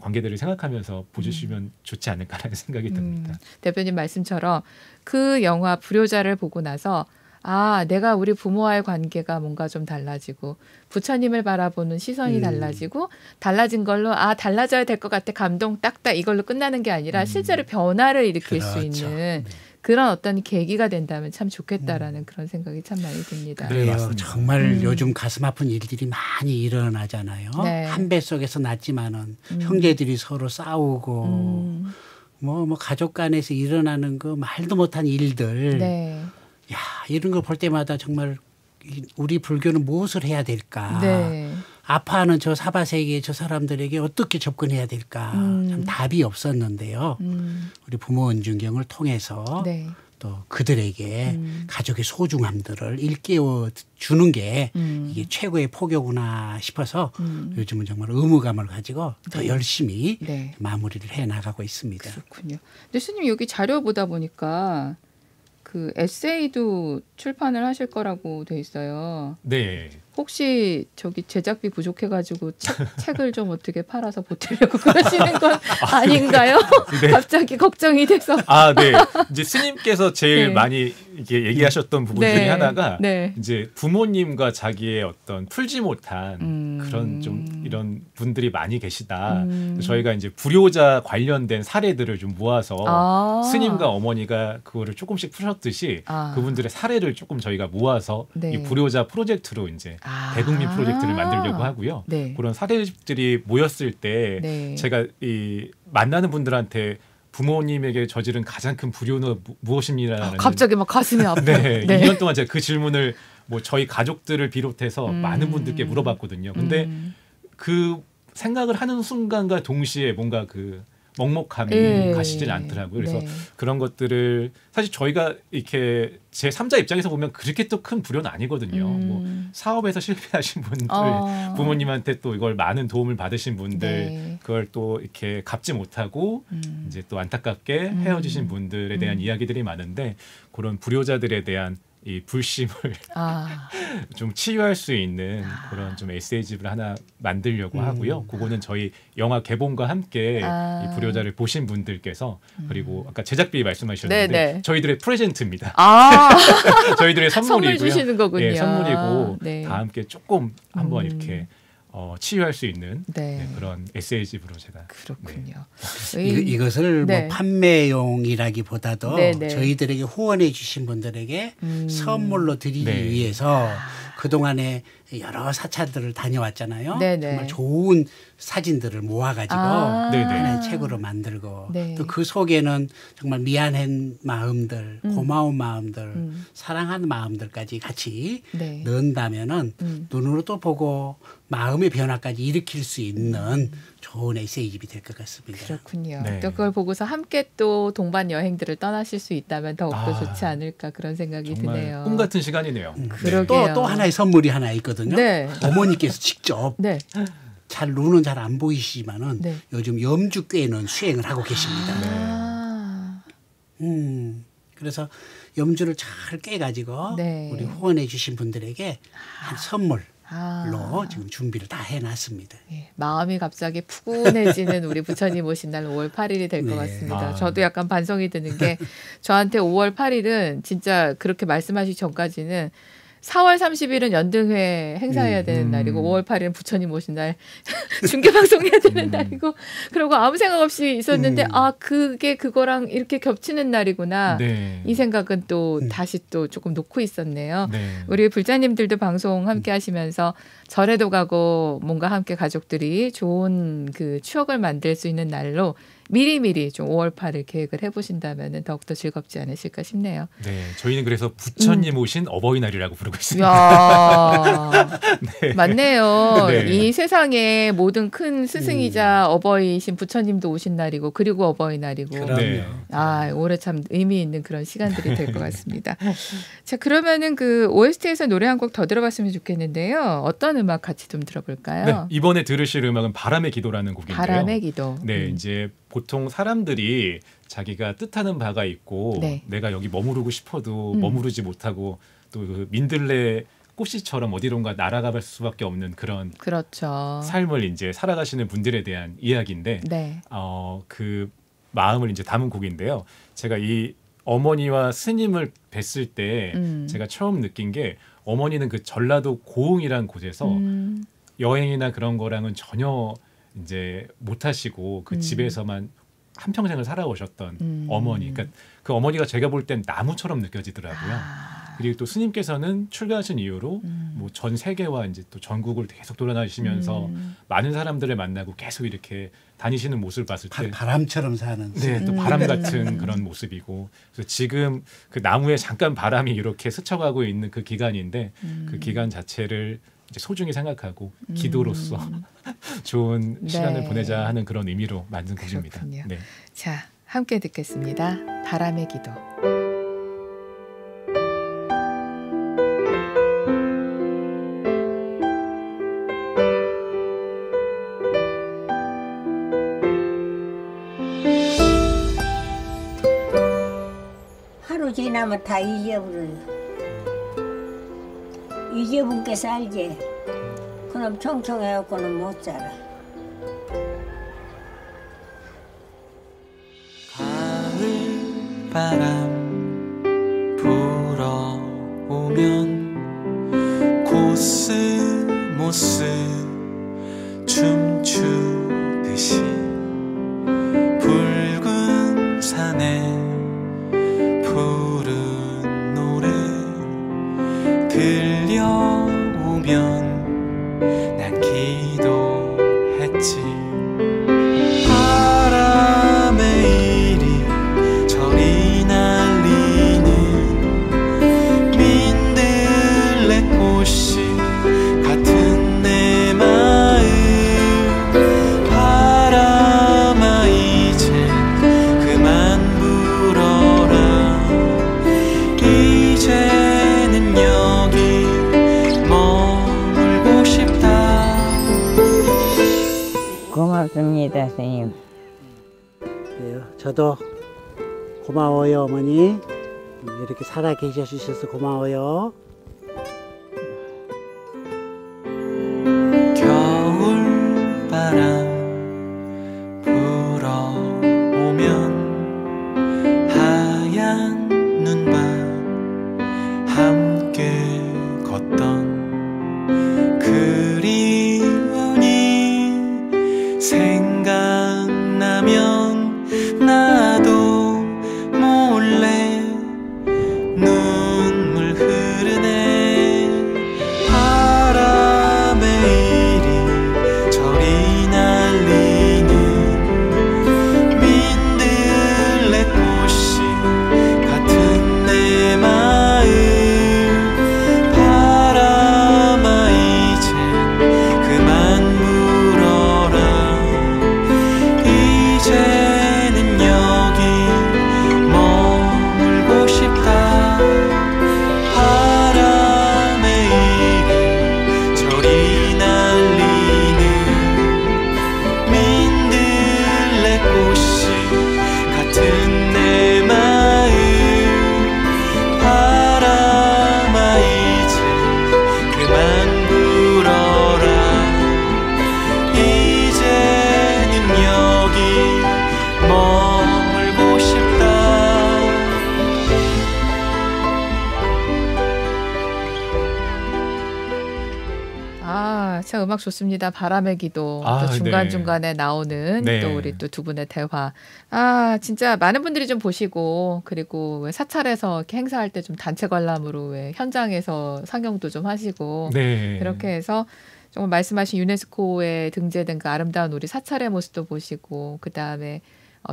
관계들을 생각하면서 보주시면 좋지 않을까라는 생각이 듭니다. 대표님 말씀처럼 그 영화 불효자를 보고 나서 아, 내가 우리 부모와의 관계가 뭔가 좀 달라지고 부처님을 바라보는 시선이 달라지고 달라진 걸로 아, 달라져야 될 것 같아. 감동 딱딱 이걸로 끝나는 게 아니라 실제로 변화를 일으킬 수 그렇죠. 있는 그런 어떤 계기가 된다면 참 좋겠다라는 그런 생각이 참 많이 듭니다. 네, 그래요. 맞습니다. 정말 요즘 가슴 아픈 일들이 많이 일어나잖아요. 네. 한 뱃속에서 낳지만은 형제들이 서로 싸우고 뭐 가족 간에서 일어나는 그 말도 못한 일들. 네. 야, 이런 걸 볼 때마다 정말 우리 불교는 무엇을 해야 될까? 네. 아파하는 저 사바세계 저 사람들에게 어떻게 접근해야 될까? 참 답이 없었는데요. 우리 부모 은중경을 통해서 네. 또 그들에게 가족의 소중함들을 일깨워 주는 게 이게 최고의 포교구나 싶어서 요즘은 정말 의무감을 가지고 더 열심히 네. 마무리를 해 나가고 있습니다. 그렇군요. 근데 스님 여기 자료 보다 보니까 그 에세이도 출판을 하실 거라고 돼 있어요. 네. 혹시 저기 제작비 부족해가지고 책을 좀 어떻게 팔아서 보태려고 그러시는 건 아닌가요? 네. 갑자기 걱정이 돼서. 아, 네. 이제 스님께서 제일 네. 많이 이렇게 얘기하셨던 부분 중에 하나가 네. 이제 부모님과 자기의 어떤 풀지 못한 그런 좀 이런 분들이 많이 계시다. 저희가 이제 불효자 관련된 사례들을 좀 모아서 아. 스님과 어머니가 그거를 조금씩 푸셨듯이 아. 그분들의 사례를 조금 저희가 모아서 네. 이 불효자 프로젝트로 이제 아. 대국민 프로젝트를 만들려고 하고요. 네. 그런 사례들이 모였을 때 네. 제가 이 만나는 분들한테 부모님에게 저지른 가장 큰 불효는 무엇입니다라는 갑자기 막 가슴이 아파. 네, 2년 동안 제가 그 질문을 뭐 저희 가족들을 비롯해서 많은 분들께 물어봤거든요. 근데 그 생각을 하는 순간과 동시에 뭔가 그 먹먹함이 예. 가시질 않더라고요. 그래서 네. 그런 것들을 사실 저희가 이렇게 제 3자 입장에서 보면 그렇게 또 큰 불효는 아니거든요. 뭐 사업에서 실패하신 분들, 부모님한테 또 이걸 많은 도움을 받으신 분들, 네. 그걸 또 이렇게 갚지 못하고 이제 또 안타깝게 헤어지신 분들에 대한 이야기들이 많은데 그런 불효자들에 대한 이 불심을 아. 좀 치유할 수 있는 그런 좀 에세이집을 하나 만들려고 하고요. 그거는 저희 영화 개봉과 함께 이 불효자를 보신 분들께서 그리고 아까 제작비 말씀하셨는데 네네. 저희들의 프레젠트입니다. 아. 저희들의 선물이고요. 선물 주시는 거군요. 예, 선물이고 네. 다 함께 조금 한번 이렇게 치유할 수 있는 네. 네, 그런 에세이집으로 제가 그렇군요. 이것을 네. 뭐 판매용이라기보다도 네네. 저희들에게 후원해 주신 분들에게 선물로 드리기 네. 위해서 그동안에 여러 사찰들을 다녀왔잖아요. 네네. 정말 좋은 사진들을 모아가지고 아. 네네. 하나의 책으로 만들고 네. 또 그 속에는 정말 미안한 마음들, 고마운 마음들, 사랑하는 마음들까지 같이 네. 넣는다면은 눈으로 또 보고 마음의 변화까지 일으킬 수 있는 좋은 에세이집이 될 것 같습니다. 그렇군요. 네. 또 그걸 보고서 함께 또 동반 여행들을 떠나실 수 있다면 더욱더 아, 좋지 않을까 그런 생각이 정말 드네요. 꿈 같은 시간이네요. 그러게요. 또 하나의 선물이 하나 있거든요. 네. 어머니께서 직접 네. 잘 눈은 잘 안 보이시지만은 네. 요즘 염주꾀는 수행을 하고 계십니다. 아. 그래서 염주를 잘 깨가지고 네. 우리 후원해 주신 분들에게 한 선물로 아. 지금 준비를 다 해놨습니다. 예, 마음이 갑자기 푸근해지는 우리 부처님 오신 날 5월 8일이 될 것 네. 같습니다. 아. 저도 약간 반성이 드는 게 저한테 5월 8일은 진짜 그렇게 말씀하시기 전까지는 4월 30일은 연등회 행사해야 되는 날이고 5월 8일은 부처님 오신 날 중계방송해야 되는 날이고 그리고 아무 생각 없이 있었는데 아 그게 그거랑 이렇게 겹치는 날이구나. 네. 이 생각은 또 다시 또 조금 놓고 있었네요. 네. 우리 불자님들도 방송 함께 하시면서 절에도 가고 뭔가 함께 가족들이 좋은 그 추억을 만들 수 있는 날로 미리미리 좀 5월 8일 계획을 해보신다면 더욱더 즐겁지 않으실까 싶네요. 네, 저희는 그래서 부처님 오신 어버이날이라고 부르고 있습니다. 이야, 맞네요. 네. 이 세상의 모든 큰 스승이자 어버이신 부처님도 오신 날이고 그리고 어버이날이고 그럼요. 네. 아, 올해 참 의미 있는 그런 시간들이 될 것 같습니다. 자, 그러면은 그 OST에서 노래 한 곡 더 들어봤으면 좋겠는데요. 어떤 음악 같이 좀 들어볼까요? 네, 이번에 들으실 음악은 바람의 기도라는 곡인데요. 바람의 기도. 네, 이제 보통 사람들이 자기가 뜻하는 바가 있고 네. 내가 여기 머무르고 싶어도 머무르지 못하고 또 그 민들레 꽃씨처럼 어디론가 날아갈 수밖에 없는 그런 그렇죠. 삶을 이제 살아가시는 분들에 대한 이야기인데 네. 그 마음을 이제 담은 곡인데요. 제가 이 어머니와 스님을 뵀을 때 제가 처음 느낀 게 어머니는 그 전라도 고흥이란 곳에서 여행이나 그런 거랑은 전혀 이제 못 하시고 그 집에서만 한평생을 살아오셨던 어머니. 그러니까 그 어머니가 제가 볼 땐 나무처럼 느껴지더라고요. 그리고 또 스님께서는 출가하신 이후로 뭐 전 세계와 이제 또 전국을 계속 돌아다니시면서 많은 사람들을 만나고 계속 이렇게 다니시는 모습을 봤을 때 바람처럼 사는. 네, 또 바람 같은 그런 모습이고 그래서 지금 그 나무에 잠깐 바람이 이렇게 스쳐가고 있는 그 기간인데 그 기간 자체를 이제 소중히 생각하고 기도로서 좋은 시간을 네. 보내자 하는 그런 의미로 만든 곡입니다. 그렇군요. 네. 자, 함께 듣겠습니다. 바람의 기도. 하루 지나면 다 잊어버려요. 잊어본 게 살지. 그럼 청청해갖고는 못 살아. 가을 바람 불어오면 코스모스 춤추듯이 붉은 산에 푸른 노래 들려오면 난 기도했지. 바람에 이리 저리 날리는 민들레꽃이 같은 내 마음. 바람아 이제 그만 불어라. 이제는 여기 머물고 싶다. 고맙습니다, 선생님. 그래요. 저도 고마워요, 어머니. 이렇게 살아 계셔 주셔서 고마워요. 겨울바람 불어오면 하얀 눈밭 함께 걷던 그리움이 생각나면 나도 몰래 눈물 흐르네. 바람에 이리 저리 날리는 민들레꽃이 같은 내 마음. 바람아 이제 그만 불어라. 이제는 여기 머물고 싶다. 바람에 이리 저리 날리는 민들레꽃이 같은 내 마음. 바람아 이제 그만 불어라. 이제는 여기 머물고 싶다. 아, 참 음악 좋습니다. 바람의 기도. 아, 또 네. 중간중간에 나오는 네. 또 우리 또 두 분의 대화. 아, 진짜 많은 분들이 좀 보시고 그리고 왜 사찰에서 이렇게 행사할 때 좀 단체 관람으로 왜 현장에서 상영도 좀 하시고 네. 그렇게 해서 정말 말씀하신 유네스코에 등재된 그 아름다운 우리 사찰의 모습도 보시고 그다음에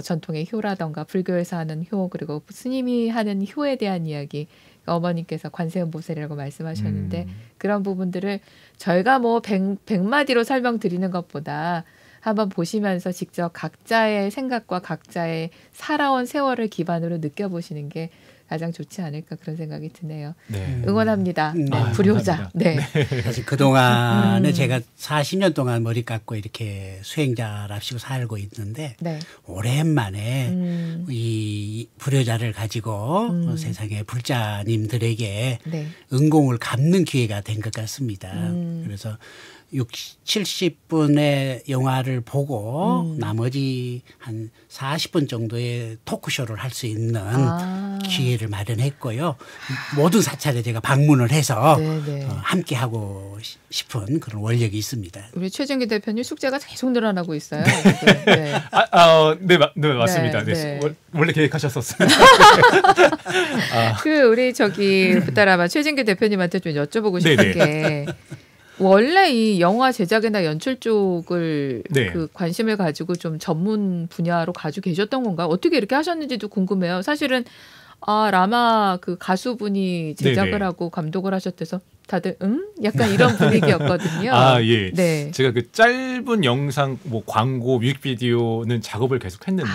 전통의 효라던가 불교에서 하는 효 그리고 스님이 하는 효에 대한 이야기 어머니께서 관세음보살이라고 말씀하셨는데 그런 부분들을 저희가 뭐 100마디로 설명드리는 것보다 한번 보시면서 직접 각자의 생각과 각자의 살아온 세월을 기반으로 느껴보시는 게 가장 좋지 않을까 그런 생각이 드네요. 네. 응원합니다. 네, 아, 불효자. 감사합니다. 네. 사실 그동안에 제가 40년 동안 머리 깎고 이렇게 수행자랍시고 살고 있는데 네. 오랜만에 이 불효자를 가지고 세상의 불자님들에게 네. 은공을 갚는 기회가 된 것 같습니다. 그래서 60, 70분의 영화를 보고 나머지 한 40분 정도의 토크쇼를 할 수 있는 기회를 자리를 마련했고요. 모든 사찰에 제가 방문을 해서 네네. 함께 하고 싶은 그런 원력이 있습니다. 우리 최진기 대표님 숙제가 계속 늘어나고 있어요. 네. 네, 맞습니다. 네, 네. 네. 원래 계획하셨었어요. 그 우리 저기 부따라마 최진기 대표님한테 좀 여쭤보고 싶은 네네. 게 원래 이 영화 제작이나 연출 쪽을 네. 그 관심을 가지고 좀 전문 분야로 가지고 계셨던 건가? 어떻게 이렇게 하셨는지도 궁금해요. 사실은 라마 그 가수분이 제작을 네네. 하고 감독을 하셨대서 다들 약간 이런 분위기였거든요. 예. 네. 제가 그 짧은 영상, 뭐 광고, 뮤직비디오는 작업을 계속 했는데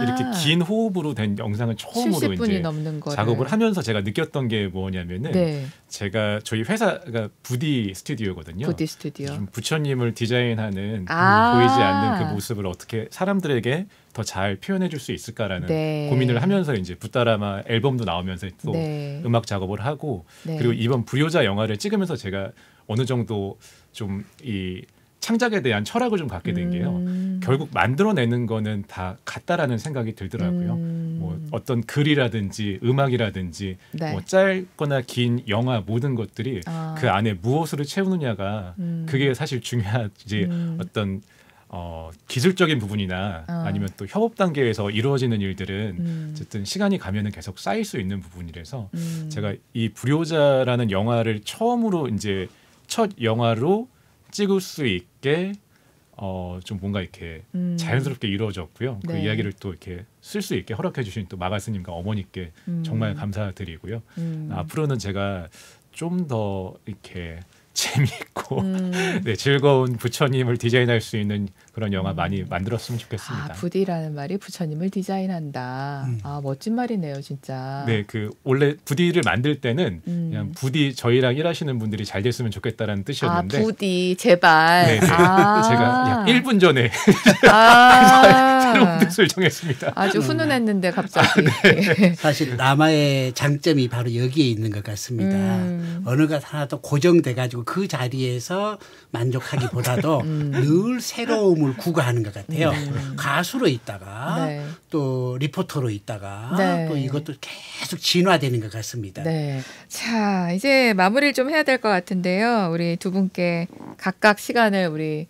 이렇게 긴 호흡으로 된 영상은 처음으로 70분이 이제 넘는 거를 작업을 하면서 제가 느꼈던 게 뭐냐면은 네. 제가 저희 회사가 부디 스튜디오거든요. 부디 스튜디오. 좀 부처님을 디자인하는 아. 보이지 않는 그 모습을 어떻게 사람들에게 더 잘 표현해 줄 수 있을까라는 네. 고민을 하면서 이제 부따라마 앨범도 나오면서 또 네. 음악 작업을 하고 네. 그리고 이번 불효자 영화를 찍으면서 제가 어느 정도 좀 이 창작에 대한 철학을 좀 갖게 된 게요. 결국 만들어내는 거는 다 같다라는 생각이 들더라고요. 뭐 어떤 글이라든지 음악이라든지 네. 뭐 짧거나 긴 영화 모든 것들이 아. 그 안에 무엇으로 채우느냐가 그게 사실 중요하지 어떤 기술적인 부분이나 아니면 또 협업 단계에서 이루어지는 일들은 어쨌든 시간이 가면은 계속 쌓일 수 있는 부분이라서 제가 이 불효자라는 영화를 처음으로 이제 첫 영화로 찍을 수 있게 좀 뭔가 이렇게 자연스럽게 이루어졌고요. 그 네. 이야기를 또 이렇게 쓸 수 있게 허락해 주신 또 마가 스님과 어머니께 정말 감사드리고요. 앞으로는 제가 좀 더 이렇게 재미있고 네, 즐거운 부처님을 디자인할 수 있는 그런 영화 많이 만들었으면 좋겠습니다. 부디라는 말이 부처님을 디자인한다. 멋진 말이네요, 진짜. 네, 그 원래 부디를 만들 때는 그냥 부디 저희랑 일하시는 분들이 잘 됐으면 좋겠다라는 뜻이었는데 부디 제발. 네, 네. 제가 약 1분 전에 새로운 뜻을 정했습니다. 아주 훈훈했는데 갑자기. 사실 라마의 장점이 바로 여기에 있는 것 같습니다. 어느 것 하나도 고정돼 가지고 그 자리에서 만족하기보다도 늘 새로움을 구가하는 것 같아요. 가수로 있다가 네. 또 리포터로 있다가 네. 또 이것도 계속 진화되는 것 같습니다. 네. 자, 이제 마무리를 좀 해야 될 것 같은데요. 우리 두 분께 각각 시간을 우리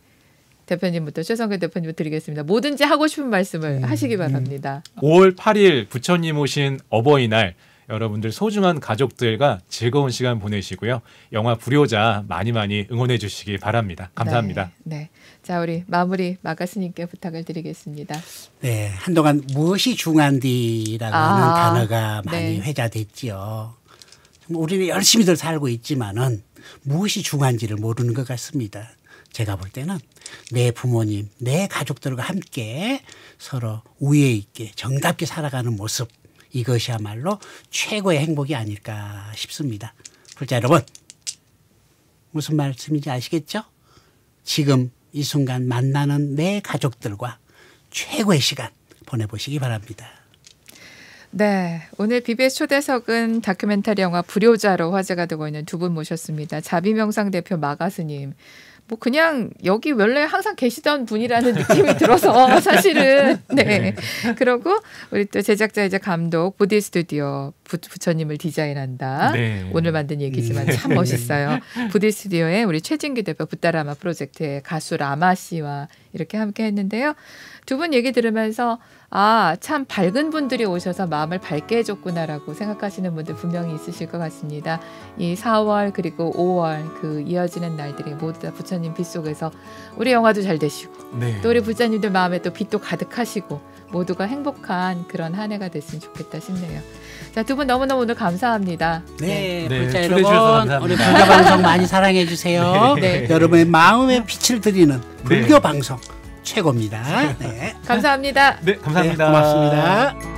대표님부터 최성근 대표님부터 드리겠습니다. 뭐든지 하고 싶은 말씀을 하시기 바랍니다. 5월 8일 부처님 오신 어버이날 여러분들 소중한 가족들과 즐거운 시간 보내시고요. 영화 불효자 많이 많이 응원해 주시기 바랍니다. 감사합니다. 네. 네. 자, 우리 마무리 마가 스님께 부탁을 드리겠습니다. 네, 한동안 무엇이 중한디라고 하는 단어가 많이 네. 회자됐지요. 우리는 열심히들 살고 있지만은 무엇이 중한지를 모르는 것 같습니다. 제가 볼 때는 내 부모님, 내 가족들과 함께 서로 우애 있게 정답게 살아가는 모습, 이것이야말로 최고의 행복이 아닐까 싶습니다. 불자 여러분, 무슨 말씀인지 아시겠죠? 지금 이 순간 만나는 내 가족들과 최고의 시간 보내보시기 바랍니다. 네, 오늘 BBS 초대석은 다큐멘터리 영화 불효자로 화제가 되고 있는 두 분 모셨습니다. 자비명상 대표 마가 스님. 뭐 그냥 여기 원래 항상 계시던 분이라는 느낌이 들어서 사실은 네. 그리고 우리 또 제작자이자 감독 부디 스튜디오 부처님을 디자인한다. 네. 오늘 만든 얘기지만 참 멋있어요. 부디 스튜디오에 우리 최진기 대표 부따라마 프로젝트의 가수 라마 씨와 이렇게 함께 했는데요. 두 분 얘기 들으면서 참 밝은 분들이 오셔서 마음을 밝게 해줬구나라고 생각하시는 분들 분명히 있으실 것 같습니다. 이 4월 그리고 5월 그 이어지는 날들이 모두 다 부처님 빛 속에서 우리 영화도 잘 되시고 네. 또 우리 부처님들 마음에 또 빛도 가득하시고 모두가 행복한 그런 한 해가 됐으면 좋겠다 싶네요. 자, 두 분 너무너무 오늘 감사합니다. 네, 네, 불자 초대해 주셔서 여러분, 감사합니다. 우리 불교 방송 많이 사랑해 주세요. 네. 여러분의 마음에 빛을 드리는 불교 방송 최고입니다. 네, 감사합니다. 네, 감사합니다. 네, 고맙습니다.